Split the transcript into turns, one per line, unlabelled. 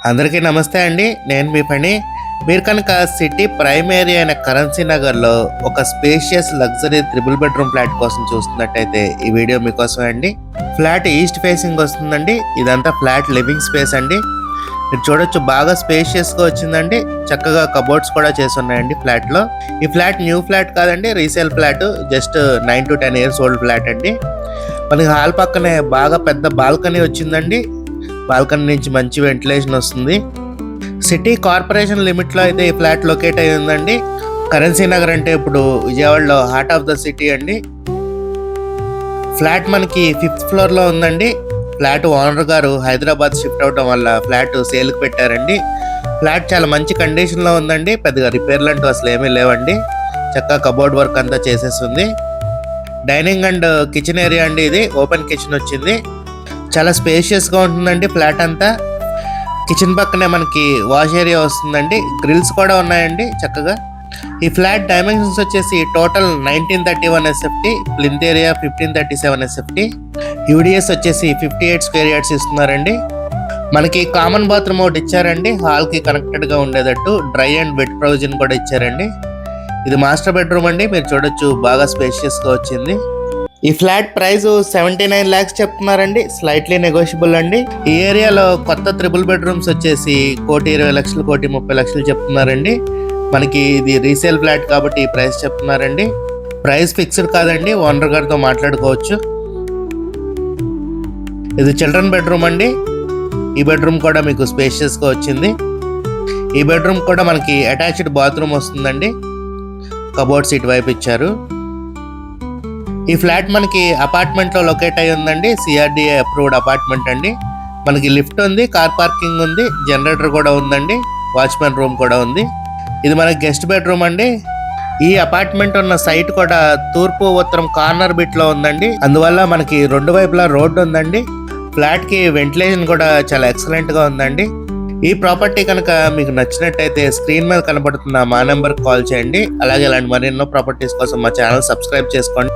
అందరికీ నమస్తే అండి. నేను మీ పని. మీరు కనుక సిటీ ప్రైమ్ ఏరియా అయిన కరెన్సీ నగర్లో ఒక spacious luxury triple bedroom flat కోసం చూస్తున్నట్టయితే ఈ వీడియో మీకోసమే అండి. ఫ్లాట్ ఈస్ట్ ఫేసింగ్ వస్తుందండి. ఇదంతా ఫ్లాట్ లివింగ్ స్పేస్ అండి. మీరు చూడొచ్చు, బాగా స్పేషియస్గా వచ్చిందండి. చక్కగా కబోర్డ్స్ కూడా చేసి ఉన్నాయండి ఫ్లాట్లో. ఈ ఫ్లాట్ న్యూ ఫ్లాట్ కాదండి, resale flat. Just 9 to 10 years old flat అండి. మనకి హాల్ పక్కనే బాగా పెద్ద బాల్కనీ వచ్చిందండి. బాల్కనీ నుంచి మంచి వెంటిలేషన్ వస్తుంది. సిటీ కార్పొరేషన్ లిమిట్లో అయితే ఈ ఫ్లాట్ లొకేట్ అయి ఉందండి. కరెన్సీ నగర్ అంటే ఇప్పుడు విజయవాడలో హార్ట్ ఆఫ్ ద సిటీ అండి. ఫ్లాట్ మనకి 5th ఫ్లోర్లో ఉందండి. ఫ్లాట్ ఓనర్ గారు హైదరాబాద్ షిఫ్ట్ అవడం వల్ల ఫ్లాట్ సేల్కి పెట్టారండి. ఫ్లాట్ చాలా మంచి కండిషన్లో ఉందండి. పెద్దగా రిపేర్లు అంటూ అసలు ఏమీ లేవండి. చక్కగా కబోర్డ్ వర్క్ అంతా చేసేస్తుంది. డైనింగ్ అండ్ కిచెన్ ఏరియా అండి. ఇది ఓపెన్ కిచెన్ వచ్చింది. చాలా స్పేషియస్గా ఉంటుందండి ఫ్లాట్ అంతా. కిచెన్ పక్కనే మనకి వాష్ ఏరియా వస్తుందండి. గ్రిల్స్ కూడా ఉన్నాయండి చక్కగా. ఈ ఫ్లాట్ డైమెన్షన్స్ వచ్చేసి total 1931 SFT, plinth area 1537 SFT, UDS వచ్చేసి 58 స్క్వేర్ యార్డ్స్ ఇస్తున్నారండి. మనకి కామన్ బాత్రూమ్ ఒకటి ఇచ్చారండి, హాల్కి కనెక్టెడ్గా ఉండేటట్టు. డ్రై అండ్ వెట్ ప్రొవిజన్ కూడా ఇచ్చారండి. ఇది మాస్టర్ బెడ్రూమ్ అండి. మీరు చూడొచ్చు, బాగా స్పేషియస్గా వచ్చింది. ఈ ఫ్లాట్ ప్రైస్ 79 lakhs చెప్తున్నారండి. స్లైట్లీ నెగోషియబుల్ అండి. ఈ ఏరియాలో కొత్త త్రిబుల్ బెడ్రూమ్స్ వచ్చేసి 1,20,00,000, 1,30,00,000 చెప్తున్నారండి. మనకి ఇది రీసేల్ ఫ్లాట్ కాబట్టి ఈ ప్రైస్ చెప్తున్నారండి. ప్రైస్ ఫిక్స్డ్ కాదండి, ఓనర్ గారితో మాట్లాడుకోవచ్చు. ఇది చిల్డ్రన్ బెడ్రూమ్ అండి. ఈ బెడ్రూమ్ కూడా మీకు స్పేషియస్గా వచ్చింది. ఈ బెడ్రూమ్ కూడా మనకి అటాచ్డ్ బాత్రూమ్ వస్తుందండి. కబోర్డ్స్ ఇటువైపు ఇచ్చారు. ఈ ఫ్లాట్ మనకి అపార్ట్మెంట్లో లొకేట్ అయి ఉందండి. CRDA అప్రూవ్డ్ అపార్ట్మెంట్ అండి. మనకి లిఫ్ట్ ఉంది, కార్ పార్కింగ్ ఉంది, జనరేటర్ కూడా ఉందండి, వాచ్మెన్ రూమ్ కూడా ఉంది. ఇది మనకి గెస్ట్ బెడ్రూమ్ అండి. ఈ అపార్ట్మెంట్ ఉన్న సైట్ కూడా తూర్పు ఉత్తరం కార్నర్ బిట్లో ఉందండి. అందువల్ల మనకి రెండు వైపులా రోడ్డు ఉందండి. ఫ్లాట్కి వెంటిలేషన్ కూడా చాలా ఎక్సలెంట్గా ఉందండి. ఈ ప్రాపర్టీ కనుక మీకు నచ్చినట్టయితే స్క్రీన్ మీద కనబడుతున్న మా నెంబర్కి కాల్ చేయండి. అలాగే ఇలాంటి మరెన్నో ప్రాపర్టీస్ కోసం మా ఛానల్ సబ్స్క్రైబ్ చేసుకోండి.